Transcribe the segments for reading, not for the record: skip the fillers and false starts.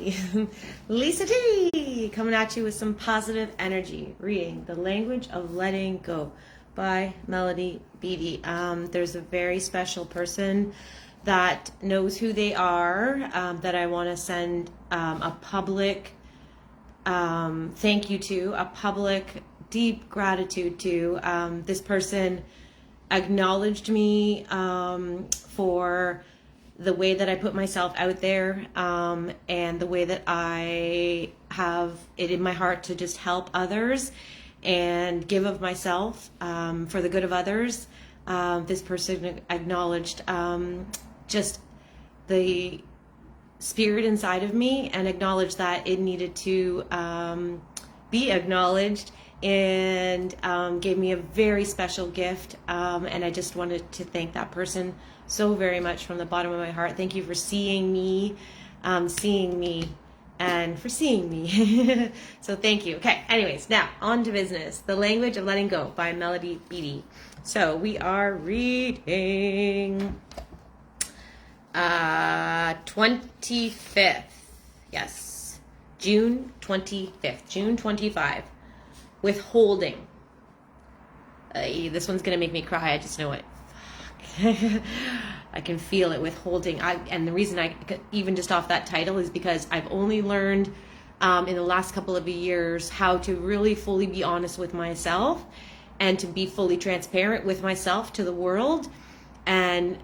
me. Lisa T coming at you with some positive energy. Reading The Language of Letting Go by Beattie. There's a very special person that knows who they are that I want to send a public thank you to, a public deep gratitude to. This person acknowledged me for the way that I put myself out there, and the way that I have it in my heart to just help others and give of myself for the good of others. This person acknowledged just the spirit inside of me and acknowledged that it needed to be acknowledged, and gave me a very special gift, and I just wanted to thank that person so very much from the bottom of my heart. Thank you for seeing me, and for seeing me. So thank you. Okay, anyways, now on to business. The Language of Letting Go by Beattie. So we are reading 25th. Yes, June 25th. June 25. Withholding. This one's gonna make me cry. I just know it. I can feel it. Withholding. And the reason I even just off that title is because I've only learned in the last couple of years how to really fully be honest with myself and to be fully transparent with myself to the world. And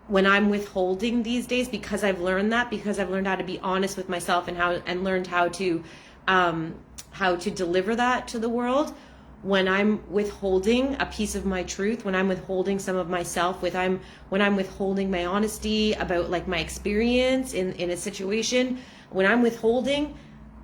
when I'm withholding these days, because I've learned how to be honest with myself and learned how to deliver that to the world. When I'm withholding a piece of my truth, when I'm withholding some of myself, when I'm withholding my honesty about like my experience in a situation, when I'm withholding,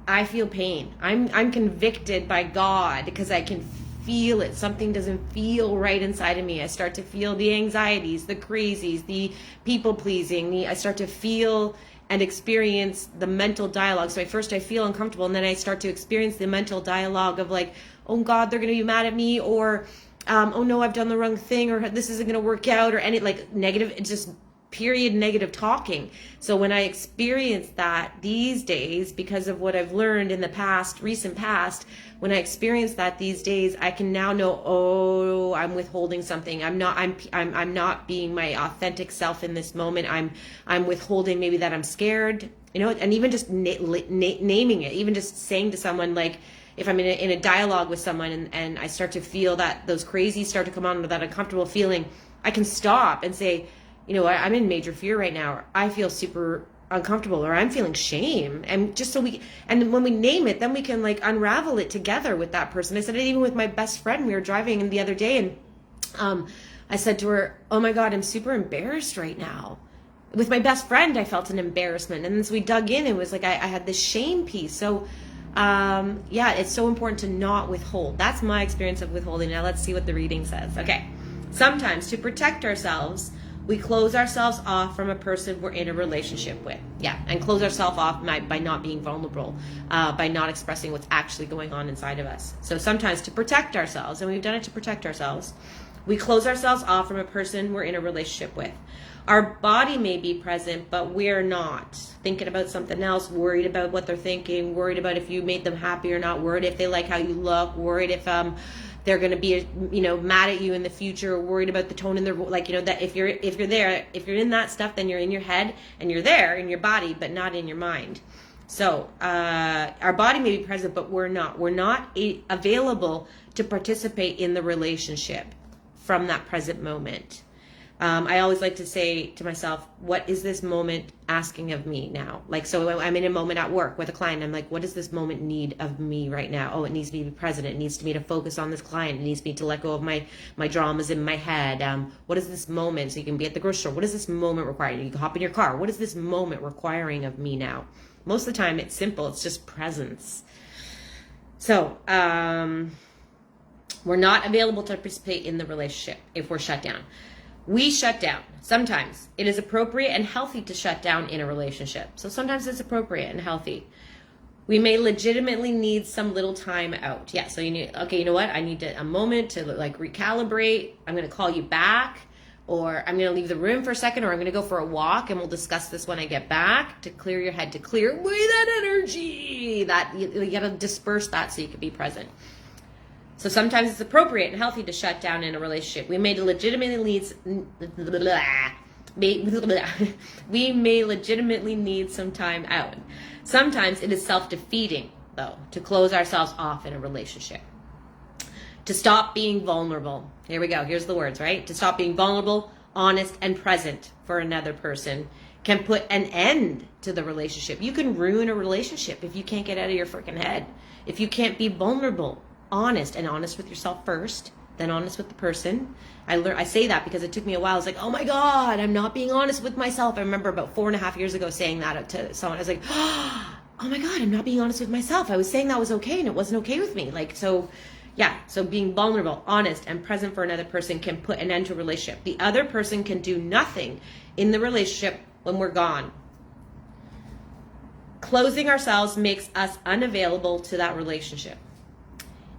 I feel pain. I'm convicted by God because I can feel it. Something doesn't feel right inside of me. I start to feel the anxieties, the crazies, the people pleasing. I start to feel and experience the mental dialogue. So first I feel uncomfortable, and then I start to experience the mental dialogue of like, oh God, they're going to be mad at me, or oh no, I've done the wrong thing, or this isn't going to work out, or any like negative, it's just period negative talking. So when I experience that these days, because of what I've learned in the recent past, when I experience that these days, I can now know, oh, I'm withholding something. I'm not being my authentic self in this moment. I'm withholding maybe that I'm scared, and even just naming it, even just saying to someone, like, if I'm in a dialogue with someone and I start to feel that those crazies start to come on, or that uncomfortable feeling, I can stop and say, I'm in major fear right now, or I feel super uncomfortable, or I'm feeling shame. And just and when we name it, then we can like unravel it together with that person. I said it even with my best friend. We were driving the other day, and I said to her, oh my God, I'm super embarrassed right now. With my best friend, I felt an embarrassment. And then so we dug in, it was like I had this shame piece. So yeah, it's so important to not withhold. That's my experience of withholding. Now let's see what the reading says. Okay. Sometimes to protect ourselves, we close ourselves off from a person we're in a relationship with. Yeah, and close ourselves off by not being vulnerable, by not expressing what's actually going on inside of us. So sometimes to protect ourselves, and we've done it to protect ourselves, we close ourselves off from a person we're in a relationship with. Our body may be present, but we're not. Thinking about something else, worried about what they're thinking, worried about if you made them happy or not, worried if they like how you look, worried if they're going to be mad at you in the future, worried about the tone in their that if you're there, if you're in that stuff, then you're in your head and you're there in your body, but not in your mind. So our body may be present, but we're not available to participate in the relationship from that present moment. I always like to say to myself, what is this moment asking of me now? Like, so I'm in a moment at work with a client. I'm like, what does this moment need of me right now? Oh, it needs me to be present. It needs me to focus on this client. It needs me to let go of my dramas in my head. What is this moment? So you can be at the grocery store. What does this moment require? You can hop in your car. What is this moment requiring of me now? Most of the time it's simple. It's just presence. So, we're not available to participate in the relationship if we're shut down. We shut down. Sometimes it is appropriate and healthy to shut down in a relationship. So sometimes it's appropriate and healthy. We may legitimately need some little time out. Yeah, so you need, okay, you know what? I need a moment to like recalibrate. I'm going to call you back. or I'm going to leave the room for a second, or I'm going to go for a walk, and we'll discuss this when I get back, to clear your head, to clear away that energy. That you got to disperse that so you can be present. So sometimes it's appropriate and healthy to shut down in a relationship. We may legitimately need some time out. Sometimes it is self-defeating, though, to close ourselves off in a relationship. To stop being vulnerable. Here we go. Here's the words, right? To stop being vulnerable, honest, and present for another person can put an end to the relationship. You can ruin a relationship if you can't get out of your freaking head. If you can't be vulnerable, honest with yourself first, then honest with the person. I say that because it took me a while. I was like, oh my God, I'm not being honest with myself. I remember about 4.5 years ago saying that to someone. I was like, oh my God, I'm not being honest with myself. I was saying that was okay and it wasn't okay with me. So being vulnerable, honest, and present for another person can put an end to a relationship. The other person can do nothing in the relationship when we're gone. Closing ourselves makes us unavailable to that relationship.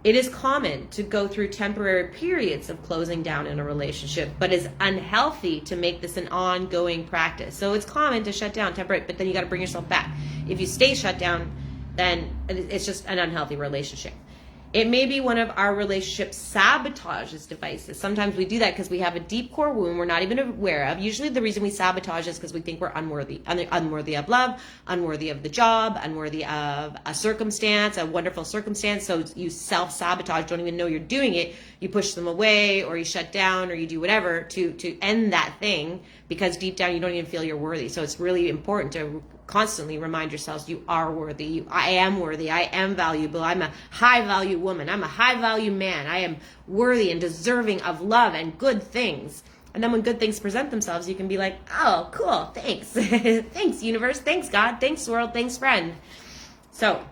It is common to go through temporary periods of closing down in a relationship, but is unhealthy to make this an ongoing practice. So it's common to shut down temporarily, but then you got to bring yourself back. If you stay shut down, then it's just an unhealthy relationship. It may be one of our relationship sabotages devices. Sometimes we do that because we have a deep core wound we're not even aware of. Usually the reason we sabotage is because we think we're unworthy of love, unworthy of the job, unworthy of a circumstance, a wonderful circumstance. So you self-sabotage, don't even know you're doing it. You push them away, or you shut down, or you do whatever to end that thing, because deep down you don't even feel you're worthy. So it's really important to constantly remind yourselves you are worthy. I am worthy. I am valuable. I'm a high value woman. I'm a high value man. I am worthy and deserving of love and good things. And then when good things present themselves, you can be like, oh, cool. Thanks. Thanks, universe. Thanks, God. Thanks, world. Thanks, friend. So,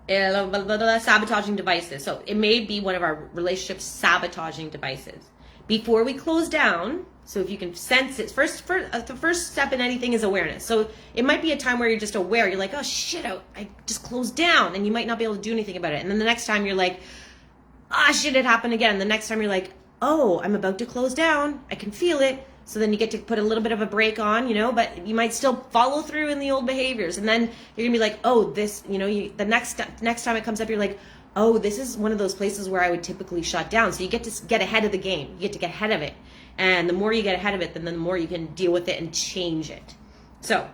sabotaging devices. So it may be one of our relationship sabotaging devices. Before we close down, so if you can sense it, the first step in anything is awareness. So it might be a time where you're just aware. You're like, oh shit, I just closed down, and you might not be able to do anything about it. And then the next time you're like, shit, it happened again. And the next time you're like, oh, I'm about to close down. I can feel it. So then you get to put a little bit of a break on, but you might still follow through in the old behaviors. And then you're gonna be like, oh, this, the next time it comes up, you're like, oh, this is one of those places where I would typically shut down. So you get to get ahead of the game. You get to get ahead of it. And the more you get ahead of it, then the more you can deal with it and change it. So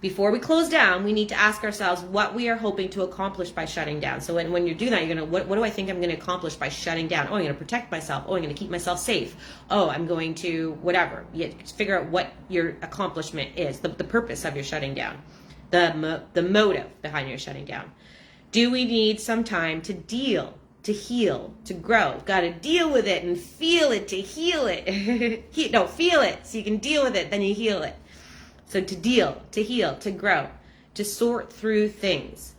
before we close down, we need to ask ourselves what we are hoping to accomplish by shutting down. So when you're doing that, you're going to, what do I think I'm going to accomplish by shutting down? Oh, I'm going to protect myself. Oh, I'm going to keep myself safe. Oh, I'm going to whatever. You figure out what your accomplishment is, the purpose of your shutting down, the motive behind your shutting down. Do we need some time to deal, to heal, to grow? Got to deal with it and feel it to heal it. Feel it so you can deal with it, then you heal it. So to deal, to heal, to grow, to sort through things.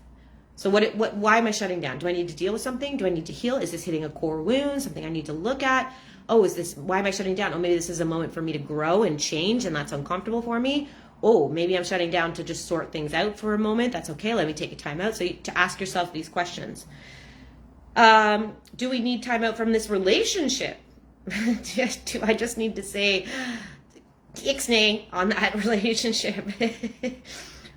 So why am I shutting down? Do I need to deal with something? Do I need to heal? Is this hitting a core wound, something I need to look at? Oh, why am I shutting down? Oh, maybe this is a moment for me to grow and change, and that's uncomfortable for me. Oh, maybe I'm shutting down to just sort things out for a moment. That's okay. Let me take a time out. So to ask yourself these questions. Do we need time out from this relationship? Do I just need to say, ixnay on that relationship?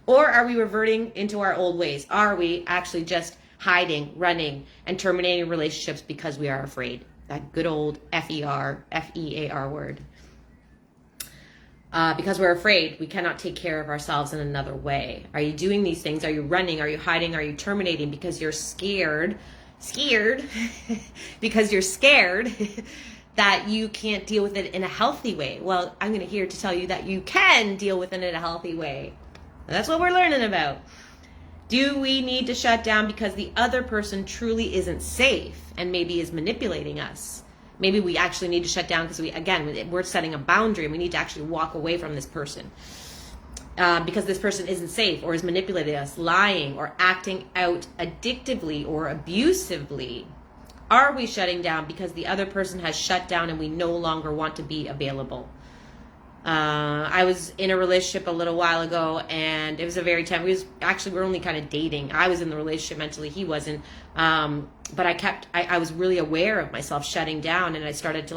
Or are we reverting into our old ways? Are we actually just hiding, running, and terminating relationships because we are afraid? That good old F-E-A-R word. Because we're afraid we cannot take care of ourselves in another way. Are you doing these things? Are you running? Are you hiding? Are you terminating because you're scared because you're scared that you can't deal with it in a healthy way? Well, I'm here to tell you that you can deal with it in a healthy way. That's what we're learning about. Do we need to shut down because the other person truly isn't safe and maybe is manipulating us? Maybe we actually need to shut down because we're setting a boundary and we need to actually walk away from this person because this person isn't safe or is manipulating us, lying or acting out addictively or abusively. Are we shutting down because the other person has shut down and we no longer want to be available? I was in a relationship a little while ago, and it was a very we're only kind of dating. I was in the relationship mentally, he wasn't. but I was really aware of myself shutting down, and I started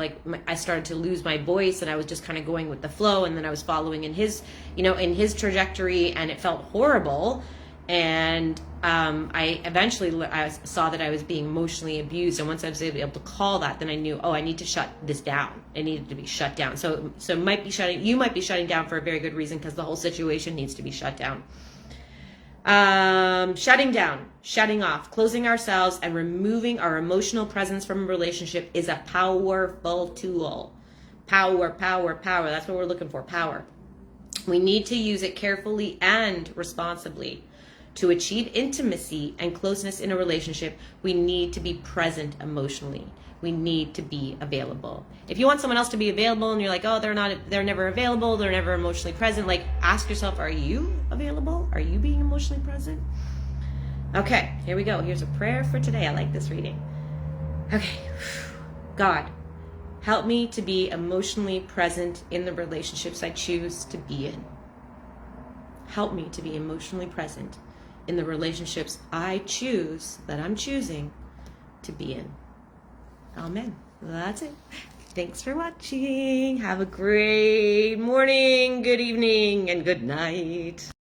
to lose my voice, and I was just kind of going with the flow, and then I was following in his trajectory, and it felt horrible. And I eventually saw that I was being emotionally abused, and once I was able to call that, then I knew, I need to shut this down. It needed to be shut down. So you might be shutting down for a very good reason, because the whole situation needs to be shut down. Shutting down, shutting off, closing ourselves, and removing our emotional presence from a relationship is a powerful tool. Power. That's what we're looking for, power. We need to use it carefully and responsibly. To achieve intimacy and closeness in a relationship, we need to be present emotionally. We need to be available. If you want someone else to be available and you're like, they're never available, they're never emotionally present, like, ask yourself, are you available? Are you being emotionally present? Okay, here we go. Here's a prayer for today. I like this reading. Okay. God, help me to be emotionally present in the relationships I choose to be in. Help me to be emotionally present in the relationships I'm choosing to be in. Amen. That's it. Thanks for watching. Have a great morning, good evening, and good night.